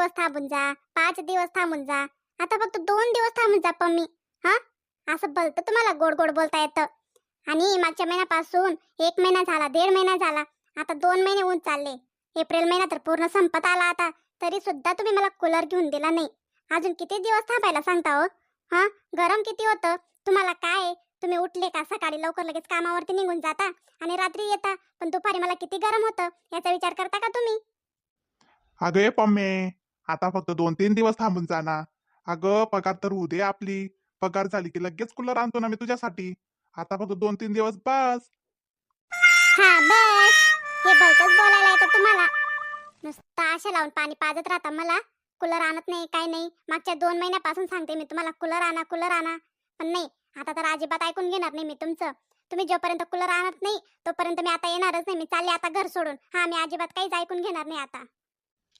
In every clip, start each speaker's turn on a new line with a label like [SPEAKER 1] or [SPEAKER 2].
[SPEAKER 1] दिवस थांबून जा, 5 दिवस थांबून जा, आता फक्त 2 दिवस थांबून जा पम्मी. हा, असं बोलतं तुम्हाला गोड गोड बोलता येतं. आणि मागच्या महिन्यापासून 1 महिना झाला, 1.5 महिना झाला, आता 2 महिने होऊन चालले. एप्रिल महिना तर पूर्ण संपत आला आता, तरी सुद्धा तुम्ही मला कूलर घेऊन दिला नाही. अजून किती दिवस थांबायला सांगता हो? हा, गरम किती होतं तुम्हाला काय? तुम्ही उठले का सकाळी लवकर लगेच कामावरती निघून जाता आणि रात्री येता, पण दुपारी मला किती गरम होतं याचा विचार करता का तुम्ही?
[SPEAKER 2] अगं ये पम्मे, आता फक्त 2-3 दिवस थांबून जा ना. अगं पगार तर होऊ दे आपली. पगार झाली की लगेच कूलर आणतो ना मी तुझ्यासाठी. आता फक्त 2-3 दिवस बस.
[SPEAKER 1] हा बस, हे भलतच बोलायला येतं तुम्हाला. नुसतं आशा लावून पाणी पाजत राहता मला. कूलर आणत नाही काय नाही, मागच्या 2 महिन्यापासून सांगते मी तुम्हाला कूलर आणा कूलर आणा, पण नाही, आता तर अजिबात ऐकून घेणार नाही मी तुमचं. तुम्ही जोपर्यंत कूलर आणत नाही तोपर्यंत मी आता येणारच नाही. मी चालले आता घर सोडून. हा, मी अजिबात काहीच ऐकून घेणार नाही आता.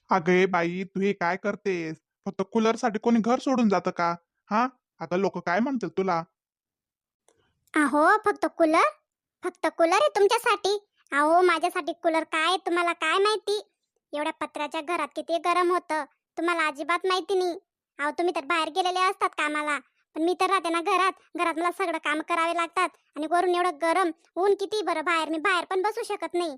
[SPEAKER 2] अगं ये बाई, तू हे काय करतेस? फक्त कूलर साठी कोणी घर सोडून जातं का? हा, अगं लोक काय म्हणतील तुला?
[SPEAKER 1] अहो फक्त कूलर, फक्त कूलर आहे तुमच्यासाठी? अहो माझ्यासाठी कूलर काय तुम्हाला काय माहिती? एवढ्या पत्र्याच्या घरात किती गरम होतं तुम्हाला अजिबात माहिती नाही. अहो तुम्ही तर बाहेर गेलेले असतात कामाला, पण मी तर राहते ना घरात. घरात मला सगळं काम करावे लागतात आणि वरून एवढं गरम ऊन किती बरं बाहेर, मी बाहेर पण बसू शकत नाही.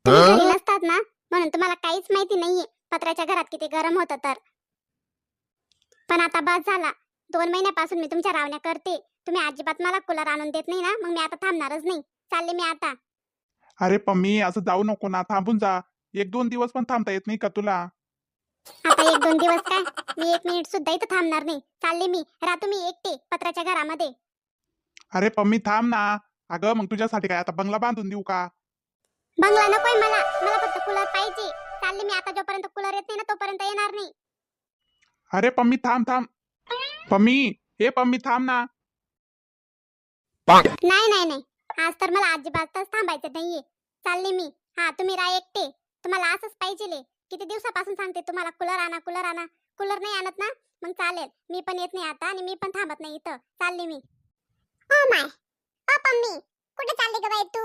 [SPEAKER 1] तुम्ही घरी नसतात ना, म्हणून तुम्हाला काहीच माहिती नाहीये पत्र्याच्या घरात किती गरम होतं तर. पण आता बस झाला, 2 महिन्यापासून मी तुमच्या रावण्या करते. तुम्ही अजिबात मला कूलर आणून देत नाही ना, मग मी आता थांबणारच नाही. चालले मी आता.
[SPEAKER 2] अरे पम्मी, असं जाऊ नको ना, थांबून जा. 1-2 दिवस पण थांबता येत नाही का तुला?
[SPEAKER 1] आता 1-2 दिवस काय, मी 1 मिनिट सुद्धा इथं थांबणार नाही. चालले मी. राहा तुम्ही एकटे पत्र्याच्या घरामध्ये.
[SPEAKER 2] अरे पम्मी थांब ना. अगं मग तुझ्यासाठी काय आता बंगला बांधून देऊ का?
[SPEAKER 1] बंगला नकोय मला, मला फक्त कूलर पाहिजे. चालले मी आता, जोपर्यंत कूलर येत नाही ना तोपर्यंत येणार नाही.
[SPEAKER 2] अरे पम्मी थांब थांब. पम्मी, हे पम्मी थांब ना.
[SPEAKER 1] नाही नाही नाही, आज तर मला अजिबातच थांबायचं नाहीये. चालले मी. हा, तुम्ही राहा एकटे. तुम्हाला असंच पाहिजे. किती दिवसापासून सांगते तुम्हाला कूलर आणा कूलर आणा. कूलर नाही आणत ना, मग चालेल. मी पण येत नाही आता आणि मी पण थांबत नाही इथं. चालले मी. ओ माय, ओ पम्मी, कुठे चालली ग बाई तू?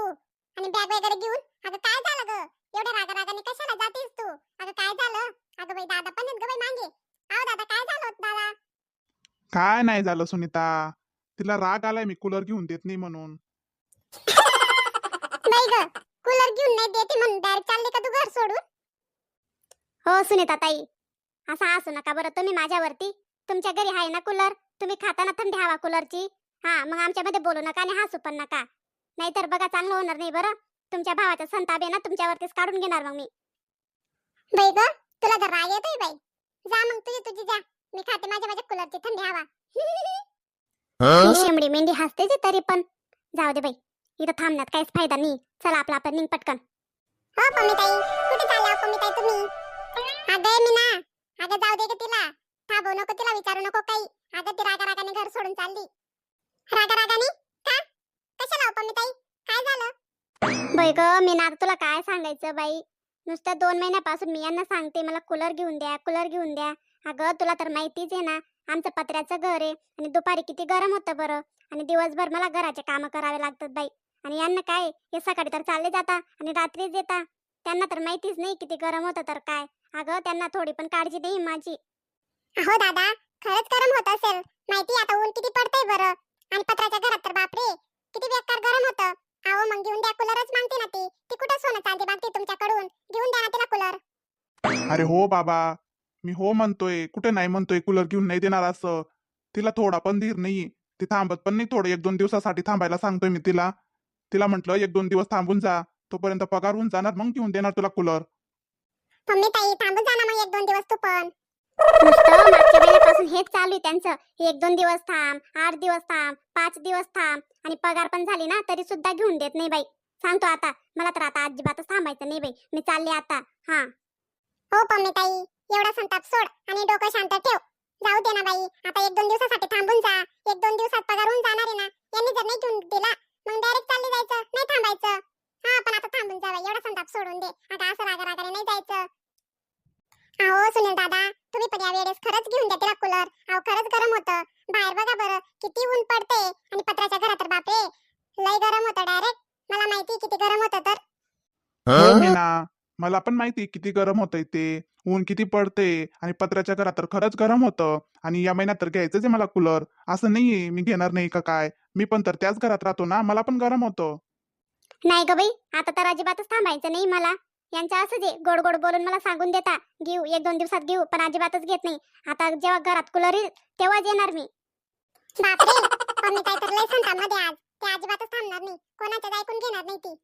[SPEAKER 1] आणि बॅग वगैरे घेऊन? अगं काय झालं ग? एवढ्या रागारागाने कशाला जातेस तू? अगं काय झालं? अगं बाई दादा पण आहेत ग बाई मागे. अहो दादा काय झालं होतं दादा?
[SPEAKER 2] काय नाही झालं सुनीता. तिला राग आलाय मी कूलर घेऊन देत नाही म्हणून.
[SPEAKER 1] नाही ग, कूलर घेऊन नाही देते म्हणून डायरेक्ट चालली का तू घर सोडून? हो सुनीता ताई, असं हसू नका बरं तुम्ही माझ्यावरती. तुमच्या घरी आहे ना कूलर, तुम्ही खाता ना थंडी हवा कूलरची. हा, मग आमच्यामध्ये बोलू नका आणि हसू पण नका, नाहीतर बघा चांगलं होणार नाही बरं. तुमच्या भावाचा संताप आहे ना तुमच्यावरतीच काढून घेणार मग मी. बाई ग, तुला तर राग येतोय बाई. जा मग तुझी तुझी जा, मी खाते माझ्या माझ्या कूलरची थंडी हवा. ही शेमडी मेंढी हसतेच आहे तरी पण. जाऊ दे बाई, इथं थांबण्यात काहीच फायदा नाही. चला आपला आपण निघ पटकन. हो पम्मीताई, कुठे चालल्या हो पम्मीताई तुम्ही? अगं मी ना, अगं जाऊ दे ग तिला. थांबवू नको तिला, विचारू नको काही. अगं ती रागारागाने घर सोडून चालली. रागारागाने? का? कशाला हो पम्मीताई, काय झालं? बाई ग, मी ना तुला काय सांगायचं बाई. नुसत्या 2 महिन्यापासून मी यांना सांगते मला कूलर घेऊन द्या कूलर घेऊन द्या. अगं तुला तर माहितीच आहे ना, आमचं पत्र्याचं घर आहे आणि दुपारी किती गरम होतं बरं. आणि दिवसभर मला घराचे काम करावे लागतात बाई. आणि यांना काय, हे सकाळी तर चालले जाता आणि रात्रीच येता. त्यांना तर माहितीच नाही किती गरम होतं तर काय. अगं त्यांना थोडी पण काळजी नाही माझी. अहो दादा, खरंच गरम होत असेल. माहिती आता ऊन किती पडतंय बरं. आणि पत्र्याच्या घरात तर बापरे किती बेकार गरम होतं. अहो मग घेऊन द्या कूलरच मागते ना ती. ती कुठं सोनं चांदी मागते तुमच्याकडून? घेऊन द्या ना तिला कूलर.
[SPEAKER 2] अरे हो बाबा, मी हो म्हणतोय, कुठे नाही म्हणतोय कूलर घेऊन नाही देणार असं. तिला थोडा पण धीर नाही. ती थांबत पण नाही. थोडं 1-2 दिवसासाठी थांबायला सांगतोय मी तिला. तिला म्हटलं 1-2 दिवस थांबून जा, तोपर्यंत पगार होऊन जाणार, मग घेऊन देणार तुला कूलर.
[SPEAKER 1] मम्मी ताई थांबून जा ना मग 1-2 दिवस तू पण. नुसतं मागच्या महिन्यापासून हेच चालू आहे त्यांचं. 1-2 दिवस थांब, 8 दिवस थांब, 5 दिवस थांब, आणि पगार पण झाली ना तरी सुद्धा घेऊन देत नाही बाई. सांगतो आता, मला तर आता अजिबातच थांबायचं नाही बाई. मी चालले आता. हा हो पम्मी ताई, एवढा संताप सोड आणि डोकं शांत ठेव. जाऊ दे ना बाई, आता 1-2 दिवसासाठी थांबून जा. 1-2 दिवसात पगार होऊन जाणार आहे ना. यांनी जर नाही घेऊन दिला मग डायरेक्ट चालले जायचं, नाही थांबायचं. हा पण आता थांबून जा बाई, एवढा संताप सोडून दे. आता असं रागारागाने नाही जायचं. अहो सुनील दादा, तुम्ही पण या वेळेस खरंच घेऊन द्या तिला कूलर. अहो खरंच गरम होतं बाहेर, बघा बरं किती ऊन पडते. आणि पत्र्याच्या घरात तर बापरे लय गरम होतं डायरेक्ट. मला माहिती किती गरम होतं तर.
[SPEAKER 2] हो मीना, मला पण माहिती किती गरम होतंय ते, ऊन किती पडते, आणि पत्र्याच्या घरात तर खरंच गरम होतं. आणि या महिन्यात तर घ्यायचंच आहे मला कूलर. असं नाहीये मी घेणार नाही का काय, मी पण तर त्याच घरात राहतो ना, मला पण गरम होतं.
[SPEAKER 1] नाही ग बाई, आता तर अजिबातच थांबायचं नाही मला. यांच्या असं जे गोड गोड बोलून मला सांगून देता घेऊ, 1-2 दिवसात घेऊ, पण अजिबातच घेत नाही. आता जेव्हा घरात कूलर येईल तेव्हाच येणार मी. बापरे, पण मी काय तर लय संतामध्ये आज. ते अजिबातच थांबणार नाही, कोणाचं ऐकून घेणार नाही ती.